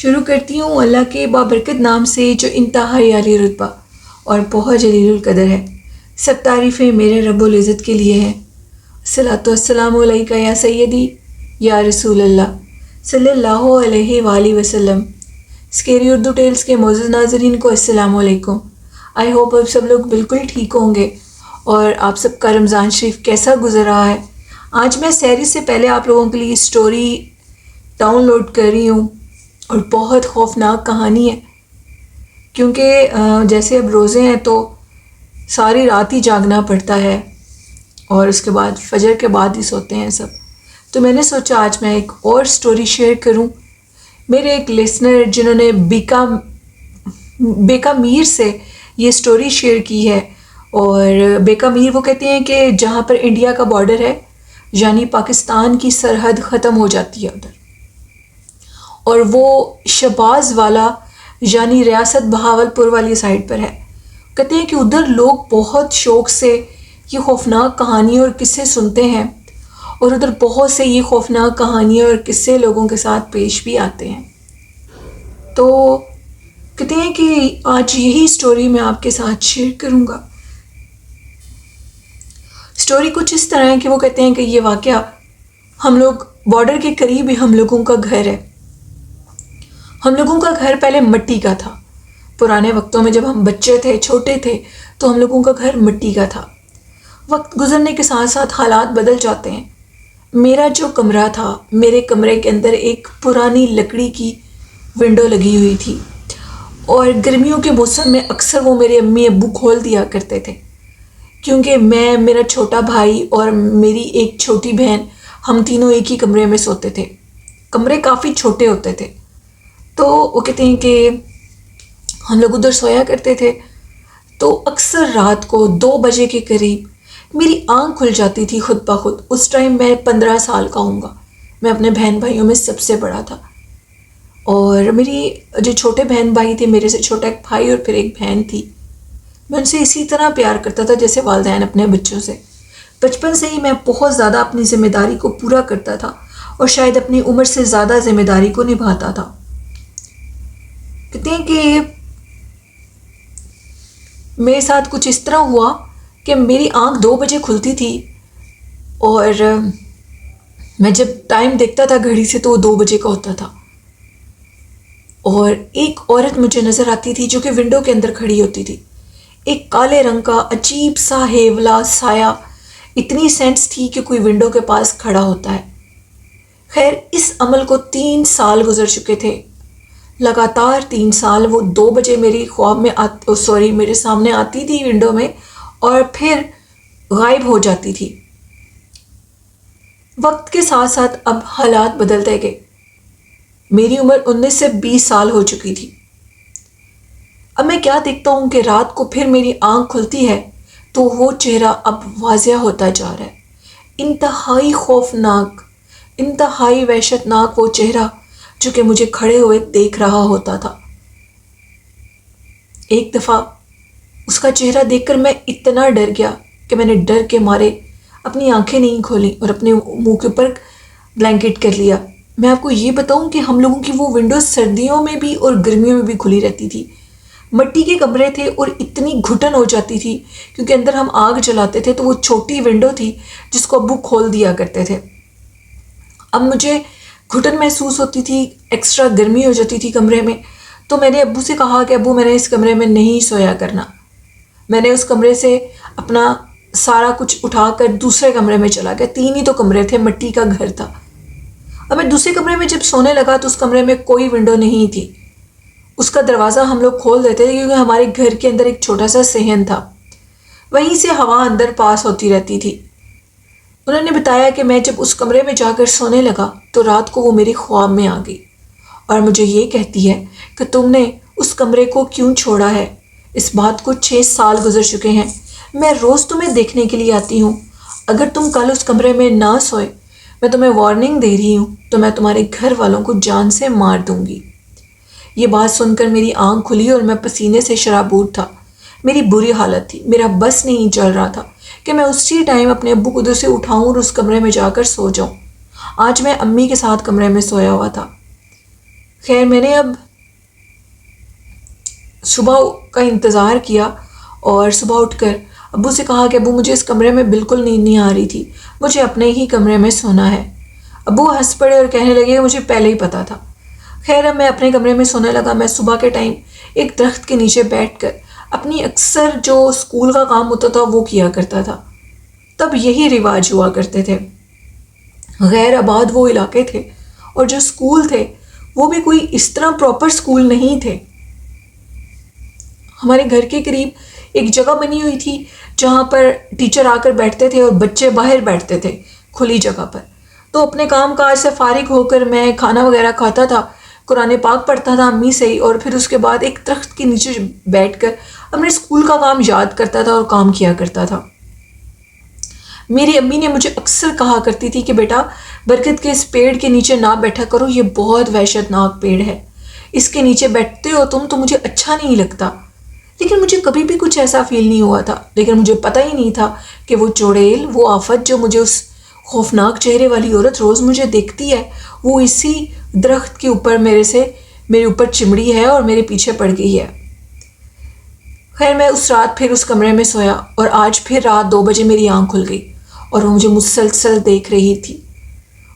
شروع کرتی ہوں اللہ کے بابرکت نام سے جو انتہائی عالی رتبہ اور بہت جلیل القدر ہے۔ سب تعریفیں میرے رب العزت کے لیے ہیں۔ الصلاۃ والسلام علیکہ یا سیدی یا رسول اللہ صلی اللہ علیہ وآلہ وسلم۔ اسکیری اردو ٹیلز کے معزز ناظرین کو السلام علیکم۔ آئی ہوپ آپ سب لوگ بالکل ٹھیک ہوں گے اور آپ سب کا رمضان شریف کیسا گزر رہا ہے۔ آج میں سحری سے پہلے آپ لوگوں کے لیے اسٹوری ڈاؤن لوڈ کر رہی ہوں اور بہت خوفناک کہانی ہے، کیونکہ جیسے اب روزے ہیں تو ساری رات ہی جاگنا پڑتا ہے اور اس کے بعد فجر کے بعد ہی سوتے ہیں سب، تو میں نے سوچا آج میں ایک اور اسٹوری شیئر کروں۔ میرے ایک لسنر جنہوں نے بیکا میر سے یہ اسٹوری شیئر کی ہے، اور بیکا میر وہ کہتے ہیں کہ جہاں پر انڈیا کا بارڈر ہے، یعنی پاکستان کی سرحد ختم ہو جاتی ہے ادھر، اور وہ شہباز والا یعنی ریاست بہاولپور والی سائڈ پر ہے۔ کہتے ہیں کہ ادھر لوگ بہت شوق سے یہ خوفناک کہانیاں اور قصے سنتے ہیں، اور ادھر بہت سے یہ خوفناک کہانیاں اور قصے لوگوں کے ساتھ پیش بھی آتے ہیں۔ تو کہتے ہیں کہ آج یہی اسٹوری میں آپ کے ساتھ شیئر کروں گا۔ اسٹوری کچھ اس طرح ہے کہ وہ کہتے ہیں کہ یہ واقعہ ہم لوگ بارڈر کے قریب ہی ہم لوگوں کا گھر ہے۔ ہم لوگوں کا گھر پہلے مٹی کا تھا۔ پرانے وقتوں میں جب ہم بچے تھے، چھوٹے تھے، تو ہم لوگوں کا گھر مٹی کا تھا۔ وقت گزرنے کے ساتھ ساتھ حالات بدل جاتے ہیں۔ میرا جو کمرہ تھا، میرے کمرے کے اندر ایک پرانی لکڑی کی ونڈو لگی ہوئی تھی، اور گرمیوں کے موسم میں اکثر وہ میرے امی ابو کھول دیا کرتے تھے، کیونکہ میں، میرا چھوٹا بھائی اور میری ایک چھوٹی بہن، ہم تینوں ایک ہی کمرے میں سوتے تھے۔ کمرے کافی چھوٹے ہوتے تھے، تو وہ کہتے ہیں کہ ہم لوگ ادھر سویا کرتے تھے، تو اکثر رات کو 2 بجے کے قریب میری آنکھ کھل جاتی تھی خود بخود۔ اس ٹائم میں 15 سال کا ہوں گا، میں اپنے بہن بھائیوں میں سب سے بڑا تھا، اور میری جو چھوٹے بہن بھائی تھے، میرے سے چھوٹا ایک بھائی اور پھر ایک بہن تھی، میں ان سے اسی طرح پیار کرتا تھا جیسے والدین اپنے بچوں سے۔ بچپن سے ہی میں بہت زیادہ اپنی ذمہ داری کو پورا کرتا تھا، اور شاید اپنی عمر سے زیادہ ذمہ داری کو نبھاتا تھا۔ کہتے ہیں کہ میرے ساتھ کچھ اس طرح ہوا کہ میری آنکھ 2 بجے کھلتی تھی، اور میں جب ٹائم دیکھتا تھا گھڑی سے تو وہ 2 بجے کا ہوتا تھا، اور ایک عورت مجھے نظر آتی تھی جو کہ ونڈو کے اندر کھڑی ہوتی تھی۔ ایک کالے رنگ کا عجیب سا ہیولا سایہ، اتنی سینس تھی کہ کوئی ونڈو کے پاس کھڑا ہوتا ہے۔ خیر، اس عمل کو 3 سال گزر چکے تھے، لگاتار 3 سال وہ 2 بجے میری خواب میں میرے سامنے آتی تھی ونڈو میں، اور پھر غائب ہو جاتی تھی۔ وقت کے ساتھ ساتھ اب حالات بدلتے گئے۔ میری عمر 19 سے 20 سال ہو چکی تھی۔ اب میں کیا دیکھتا ہوں کہ رات کو پھر میری آنکھ کھلتی ہے تو وہ چہرہ اب واضح ہوتا جا رہا ہے۔ انتہائی خوفناک، انتہائی وحشتناک وہ چہرہ جو کہ مجھے کھڑے ہوئے دیکھ رہا ہوتا تھا۔ ایک دفعہ اس کا چہرہ دیکھ کر میں اتنا ڈر گیا کہ میں نے ڈر کے مارے اپنی آنکھیں نہیں کھولیں اور اپنے منہ کے اوپر بلینکٹ کر لیا۔ میں آپ کو یہ بتاؤں کہ ہم لوگوں کی وہ ونڈو سردیوں میں بھی اور گرمیوں میں بھی کھلی رہتی تھی۔ مٹی کے کمرے تھے اور اتنی گھٹن ہو جاتی تھی کیونکہ اندر ہم آگ جلاتے تھے، تو وہ چھوٹی ونڈو تھی جس کو ابو کھول دیا کرتے تھے۔ اب مجھے گھٹن محسوس ہوتی تھی، ایکسٹرا گرمی ہو جاتی تھی کمرے میں، تو میں نے ابو سے کہا کہ ابو، میں نے اس کمرے میں نہیں سویا کرنا۔ میں نے اس کمرے سے اپنا سارا کچھ اٹھا کر دوسرے کمرے میں چلا گیا۔ 3 ہی تو کمرے تھے، مٹی کا گھر تھا۔ اب میں دوسرے کمرے میں جب سونے لگا تو اس کمرے میں کوئی ونڈو نہیں تھی۔ اس کا دروازہ ہم لوگ کھول دیتے تھے کیونکہ ہمارے گھر کے اندر ایک چھوٹا سا صحن تھا، وہیں سے ہوا اندر پاس ہوتی رہتی تھی۔ انہوں نے بتایا کہ میں جب اس کمرے میں جا کر سونے لگا تو رات کو وہ میرے خواب میں آ گئی اور مجھے یہ کہتی ہے کہ تم نے اس کمرے کو کیوں چھوڑا ہے؟ اس بات کو 6 سال گزر چکے ہیں، میں روز تمہیں دیکھنے کے لیے آتی ہوں، اگر تم کل اس کمرے میں نہ سوئے، میں تمہیں وارننگ دے رہی ہوں، تو میں تمہارے گھر والوں کو جان سے مار دوں گی۔ یہ بات سن کر میری آنکھ کھلی اور میں پسینے سے شرابور تھا۔ میری بری حالت تھی، میرا بس نہیں چل رہا تھا کہ میں اسی ٹائم اپنے ابو کو ادھر سے اٹھاؤں اور اس کمرے میں جا کر سو جاؤں۔ آج میں امی کے ساتھ کمرے میں سویا ہوا تھا۔ خیر میں نے اب صبح کا انتظار کیا اور صبح اٹھ کر ابو سے کہا کہ ابو مجھے اس کمرے میں بالکل نیند نہیں آ رہی تھی، مجھے اپنے ہی کمرے میں سونا ہے۔ ابو ہنس پڑے اور کہنے لگے مجھے پہلے ہی پتا تھا۔ خیر اب میں اپنے کمرے میں سونے لگا۔ میں صبح کے ٹائم ایک درخت کے نیچے بیٹھ کر اپنی اکثر جو اسکول کا کام ہوتا تھا وہ کیا کرتا تھا۔ تب یہی رواج ہوا کرتے تھے۔ غیر آباد وہ علاقے تھے اور جو اسکول تھے وہ بھی کوئی اس طرح پراپر اسکول نہیں تھے۔ ہمارے گھر کے قریب ایک جگہ بنی ہوئی تھی جہاں پر ٹیچر آ کر بیٹھتے تھے اور بچے باہر بیٹھتے تھے کھلی جگہ پر۔ تو اپنے کام کاج سے فارغ ہو کر میں کھانا وغیرہ کھاتا تھا، قرآن پاک پڑھتا تھا امی سے ہی، اور پھر اس کے بعد ایک درخت کے نیچے بیٹھ کر اپنے اسکول کا کام یاد کرتا تھا اور کام کیا کرتا تھا۔ میری امی نے مجھے اکثر کہا کرتی تھی کہ بیٹا برکت کے اس پیڑ کے نیچے نہ بیٹھا کرو، یہ بہت وحشت ناک پیڑ ہے، اس کے نیچے بیٹھتے ہو تم تو مجھے اچھا نہیں لگتا۔ لیکن مجھے کبھی بھی کچھ ایسا فیل نہیں ہوا تھا، لیکن مجھے پتہ ہی نہیں تھا کہ وہ چڑیل، وہ آفت جو مجھے اس خوفناک چہرے والی عورت روز مجھے دیکھتی ہے، وہ اسی درخت کے اوپر میرے اوپر چمڑی ہے اور میرے پیچھے پڑ گئی ہے۔ خیر میں اس رات پھر اس کمرے میں سویا اور آج پھر رات 2 بجے میری آنکھ کھل گئی اور وہ مجھے مسلسل دیکھ رہی تھی۔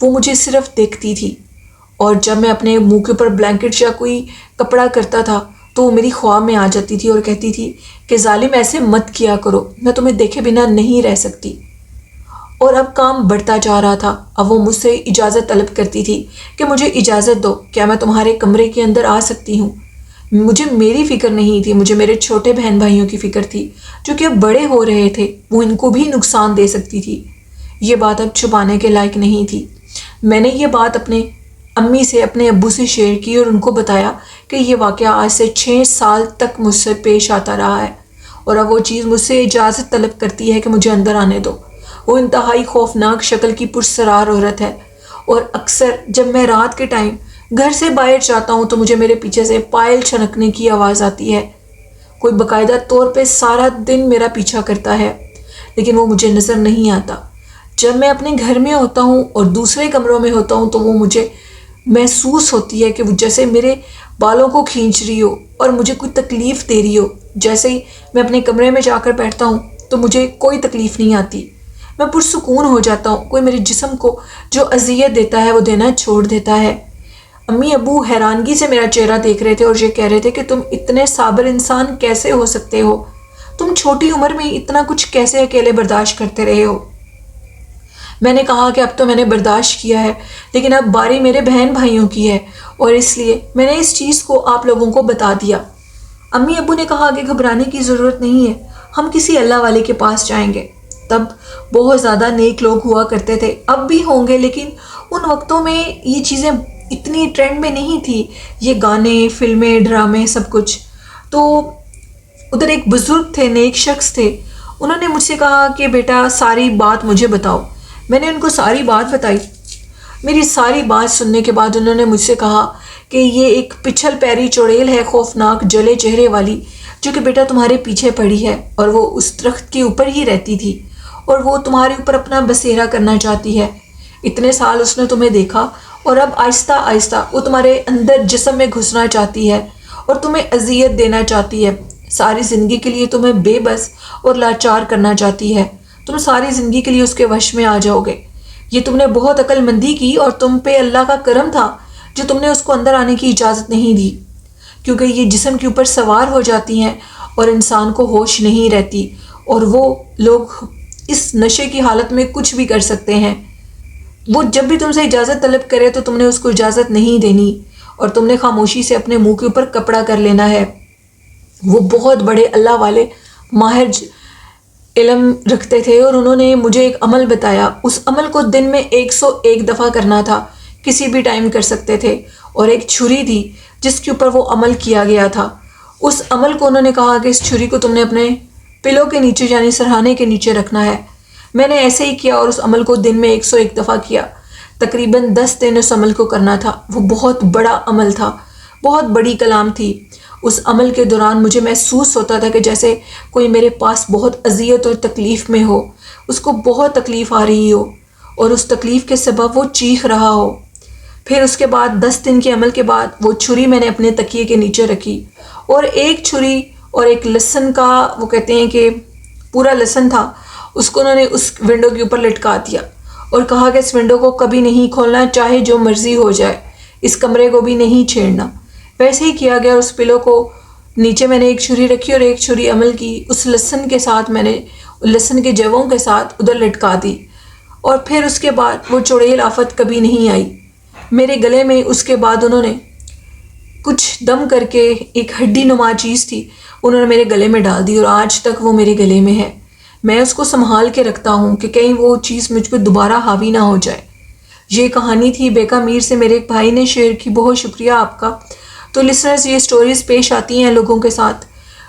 وہ مجھے صرف دیکھتی تھی، اور جب میں اپنے منہ کے اوپر بلینکٹ یا کوئی کپڑا کرتا تھا تو وہ میری خواب میں آ جاتی تھی اور کہتی تھی کہ ظالم ایسے مت کیا کرو، میں تمہیں دیکھے بنا نہیں رہ سکتی۔ اور اب کام بڑھتا جا رہا تھا۔ اب وہ مجھ سے اجازت طلب کرتی تھی کہ مجھے اجازت دو، کیا میں تمہارے کمرے کے اندر آ سکتی ہوں؟ مجھے میری فکر نہیں تھی، مجھے میرے چھوٹے بہن بھائیوں کی فکر تھی جو کہ اب بڑے ہو رہے تھے، وہ ان کو بھی نقصان دے سکتی تھی۔ یہ بات اب چھپانے کے لائق نہیں تھی۔ میں نے یہ بات اپنے امی سے، اپنے ابو سے شیئر کی اور ان کو بتایا کہ یہ واقعہ آج سے 6 سال تک مجھ سے پیش آتا رہا ہے، اور اب وہ چیز مجھ سے اجازت طلب کرتی ہے کہ مجھے اندر آنے دو۔ وہ انتہائی خوفناک شکل کی پرسرار عورت ہے، اور اکثر جب میں رات کے ٹائم گھر سے باہر جاتا ہوں تو مجھے میرے پیچھے سے پائل چھنکنے کی آواز آتی ہے۔ کوئی باقاعدہ طور پہ سارا دن میرا پیچھا کرتا ہے، لیکن وہ مجھے نظر نہیں آتا۔ جب میں اپنے گھر میں ہوتا ہوں اور دوسرے کمروں میں ہوتا ہوں تو وہ مجھے محسوس ہوتی ہے کہ وہ جیسے میرے بالوں کو کھینچ رہی ہو اور مجھے کوئی تکلیف دے رہی ہو۔ جیسے ہی میں اپنے کمرے میں جا کر بیٹھتا ہوں تو مجھے کوئی تکلیف نہیں آتی، میں پرسکون ہو جاتا ہوں، کوئی میرے جسم کو جو اذیت دیتا ہے وہ دینا چھوڑ دیتا ہے۔ امی ابو حیرانگی سے میرا چہرہ دیکھ رہے تھے اور یہ کہہ رہے تھے کہ تم اتنے صابر انسان کیسے ہو سکتے ہو، تم چھوٹی عمر میں اتنا کچھ کیسے اکیلے برداشت کرتے رہے ہو۔ میں نے کہا کہ اب تو میں نے برداشت کیا ہے، لیکن اب باری میرے بہن بھائیوں کی ہے، اور اس لیے میں نے اس چیز کو آپ لوگوں کو بتا دیا۔ امی ابو نے کہا کہ گھبرانے کی ضرورت نہیں ہے، ہم کسی اللہ والے کے پاس جائیں گے۔ تب بہت زیادہ نیک لوگ ہوا کرتے تھے، اب بھی ہوں گے، لیکن ان وقتوں میں یہ چیزیں اتنی ٹرینڈ میں نہیں تھی، یہ گانے، فلمیں، ڈرامے، سب کچھ۔ تو ادھر ایک بزرگ تھے، نیک شخص تھے، انہوں نے مجھ سے کہا کہ بیٹا ساری بات مجھے بتاؤ۔ میں نے ان کو ساری بات بتائی۔ میری ساری بات سننے کے بعد انہوں نے مجھ سے کہا کہ یہ ایک پچھل پیری چڑیل ہے، خوفناک جلے چہرے والی، جو کہ بیٹا تمہارے پیچھے پڑی ہے، اور وہ اس درخت کے اوپر ہی رہتی تھی، اور وہ تمہارے اوپر اپنا بسیرا کرنا چاہتی ہے۔ اتنے سال اس نے تمہیں دیکھا، اور اب آہستہ آہستہ وہ تمہارے اندر جسم میں گھسنا چاہتی ہے اور تمہیں اذیت دینا چاہتی ہے۔ ساری زندگی کے لیے تمہیں بے بس اور لاچار کرنا چاہتی ہے۔ تم ساری زندگی کے لیے اس کے وش میں آ جاؤ گے۔ یہ تم نے بہت عقل مندی کی، اور تم پہ اللہ کا کرم تھا جو تم نے اس کو اندر آنے کی اجازت نہیں دی، کیونکہ یہ جسم کے اوپر سوار ہو جاتی ہیں اور انسان کو ہوش نہیں رہتی، اور وہ لوگ اس نشے کی حالت میں کچھ بھی کر سکتے ہیں۔ وہ جب بھی تم سے اجازت طلب کرے تو تم نے اس کو اجازت نہیں دینی، اور تم نے خاموشی سے اپنے منہ کے اوپر کپڑا کر لینا ہے۔ وہ بہت بڑے اللہ والے ماہر علم رکھتے تھے، اور انہوں نے مجھے ایک عمل بتایا۔ اس عمل کو دن میں 101 دفعہ کرنا تھا، کسی بھی ٹائم کر سکتے تھے، اور ایک چھری تھی جس کے اوپر وہ عمل کیا گیا تھا۔ اس عمل کو انہوں نے کہا کہ اس چھری کو تم نے اپنے پلو کے نیچے یعنی سرہانے کے نیچے رکھنا ہے۔ میں نے ایسے ہی کیا اور اس عمل کو دن میں 101 دفعہ کیا۔ تقریباً 10 دن اس عمل کو کرنا تھا۔ وہ بہت بڑا عمل تھا، بہت بڑی کلام تھی۔ اس عمل کے دوران مجھے محسوس ہوتا تھا کہ جیسے کوئی میرے پاس بہت اذیت اور تکلیف میں ہو، اس کو بہت تکلیف آ رہی ہو، اور اس تکلیف کے سبب وہ چیخ رہا ہو۔ پھر اس کے بعد 10 دن کے عمل کے بعد وہ چھری میں نے اپنے تکیے کے نیچے رکھی اور ایک چھری اور ایک لہسن کا، وہ کہتے ہیں کہ پورا لہسن تھا، اس کو انہوں نے اس ونڈو کے اوپر لٹکا دیا اور کہا کہ اس ونڈو کو کبھی نہیں کھولنا، چاہے جو مرضی ہو جائے، اس کمرے کو بھی نہیں چھیڑنا۔ ویسے ہی کیا گیا۔ اس پلو کو نیچے میں نے ایک چھری رکھی اور ایک چھری عمل کی اس لہسن کے ساتھ، میں نے لہسن کے جووں کے ساتھ ادھر لٹکا دی، اور پھر اس کے بعد وہ چڑیل آفت کبھی نہیں آئی میرے گلے میں۔ اس کے بعد انہوں نے کچھ دم کر کے ایک ہڈی نما چیز تھی، انہوں نے میرے گلے میں ڈال دی اور آج تک وہ میرے گلے میں ہے۔ میں اس کو سنبھال کے رکھتا ہوں کہ کہیں وہ چیز مجھ پہ دوبارہ حاوی نہ ہو جائے۔ یہ کہانی تھی بیکا میر سے میرے ایک بھائی نے شیئر کی، بہت شکریہ آپ کا۔ تو لسنرز، یہ سٹوریز پیش آتی ہیں لوگوں کے ساتھ،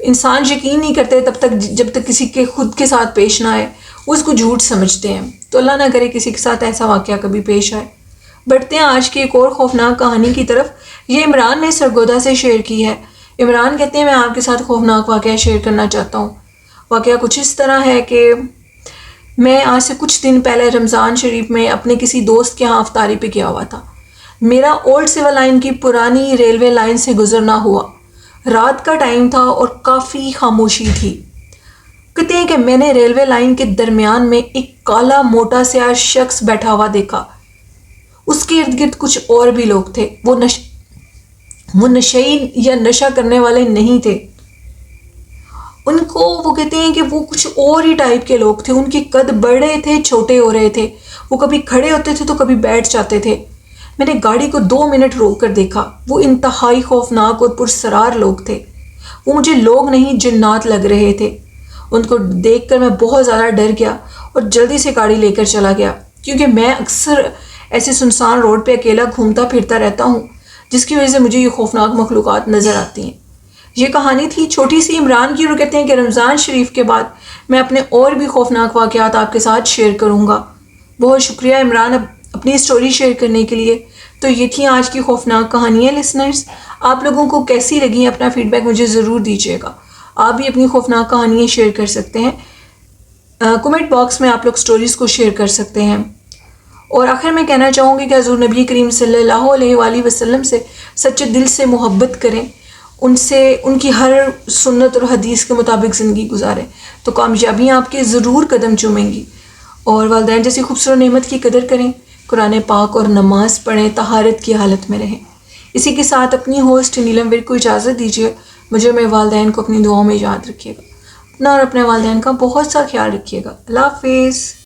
انسان یقین نہیں کرتے تب تک جب تک کسی کے خود کے ساتھ پیش نہ آئے، اس کو جھوٹ سمجھتے ہیں۔ تو اللہ نہ کرے کسی کے ساتھ ایسا واقعہ کبھی پیش آئے۔ بڑھتے ہیں آج کی ایک اور خوفناک کہانی کی طرف۔ یہ عمران نے سرگودا سے شیئر کی ہے۔ عمران کہتے ہیں میں آپ کے ساتھ خوفناک واقعہ شیئر کرنا چاہتا ہوں۔ واقعہ کچھ اس طرح ہے کہ میں آج سے کچھ دن پہلے رمضان شریف میں اپنے کسی دوست کے ہاں افطاری پہ گیا ہوا تھا۔ میرا اولڈ سول لائن کی پرانی ریلوے لائن سے گزرنا ہوا۔ رات کا ٹائم تھا اور کافی خاموشی تھی۔ کہتے ہیں کہ میں نے ریلوے لائن کے درمیان میں ایک کالا موٹا سیاہ شخص بیٹھا ہوا دیکھا۔ اس کے ارد گرد کچھ اور بھی لوگ تھے۔ وہ نشئی یا نشہ کرنے والے نہیں تھے۔ ان کو وہ کہتے ہیں کہ وہ کچھ اور ہی ٹائپ کے لوگ تھے۔ ان کے قد بڑھ رہے تھے، چھوٹے ہو رہے تھے۔ وہ کبھی کھڑے ہوتے تھے تو کبھی بیٹھ جاتے تھے۔ میں نے گاڑی کو 2 منٹ روک کر دیکھا۔ وہ انتہائی خوفناک اور پرسرار لوگ تھے۔ وہ مجھے لوگ نہیں جنات لگ رہے تھے۔ ان کو دیکھ کر میں بہت زیادہ ڈر گیا اور جلدی سے گاڑی لے کر چلا گیا، کیونکہ میں اکثر ایسے سنسان روڈ پہ اکیلا گھومتا پھرتا رہتا ہوں، جس کی وجہ سے مجھے یہ خوفناک مخلوقات نظر آتی ہیں۔ یہ کہانی تھی چھوٹی سی عمران کی، اور کہتے ہیں کہ رمضان شریف کے بعد میں اپنے اور بھی خوفناک واقعات آپ کے ساتھ شیئر کروں گا۔ بہت شکریہ عمران اپنی سٹوری شیئر کرنے کے لیے۔ تو یہ تھی آج کی خوفناک کہانیاں لسنرز۔ آپ لوگوں کو کیسی لگیں اپنا فیڈ بیک مجھے ضرور دیجیے گا۔ آپ بھی اپنی خوفناک کہانیاں شیئر کر سکتے ہیں، کمنٹ باکس میں آپ لوگ سٹوریز کو شیئر کر سکتے ہیں۔ اور آخر میں کہنا چاہوں گی کہ حضور نبی کریم صلی اللہ علیہ وآلہ وسلم سے سچے دل سے محبت کریں، ان کی ہر سنت اور حدیث کے مطابق زندگی گزاریں، تو کامیابیاں آپ کے ضرور قدم چومیں گی۔ اور والدین جیسی خوبصورت نعمت کی قدر کریں، قرآن پاک اور نماز پڑھیں، طہارت کی حالت میں رہیں۔ اسی کے ساتھ اپنی ہوسٹ نیلم ورک کو اجازت دیجیے۔ مجھے میرے والدین کو اپنی دعاؤں میں یاد رکھیے گا، اپنا اور اپنے والدین کا بہت سا خیال رکھیے گا۔ اللہ حافظ۔